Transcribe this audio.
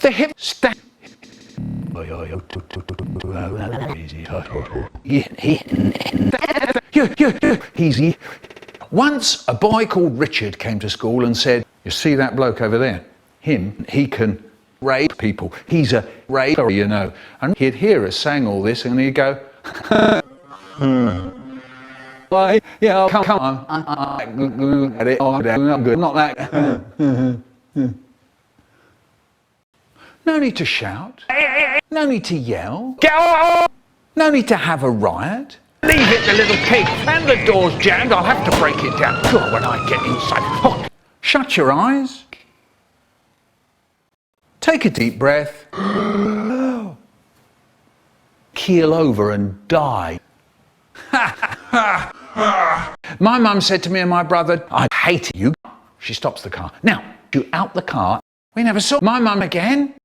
The hip stand. Easy. Once a boy called Richard came to school and said, "You see that bloke over there? He can rape people. He's a raper, you know." And he'd hear us saying all this and he'd go, "Why, yeah, come on. I'm good. Not that." No need to shout. No need to yell. No need to have a riot. Leave it, the little pig. And the door's jammed. I'll have to break it down. God, when I get inside. Oh, shut your eyes. Take a deep breath. Keel over and die. My mum said to me and my brother, "I hate you." She stops the car. "Now, you out the car." We never saw my mum again.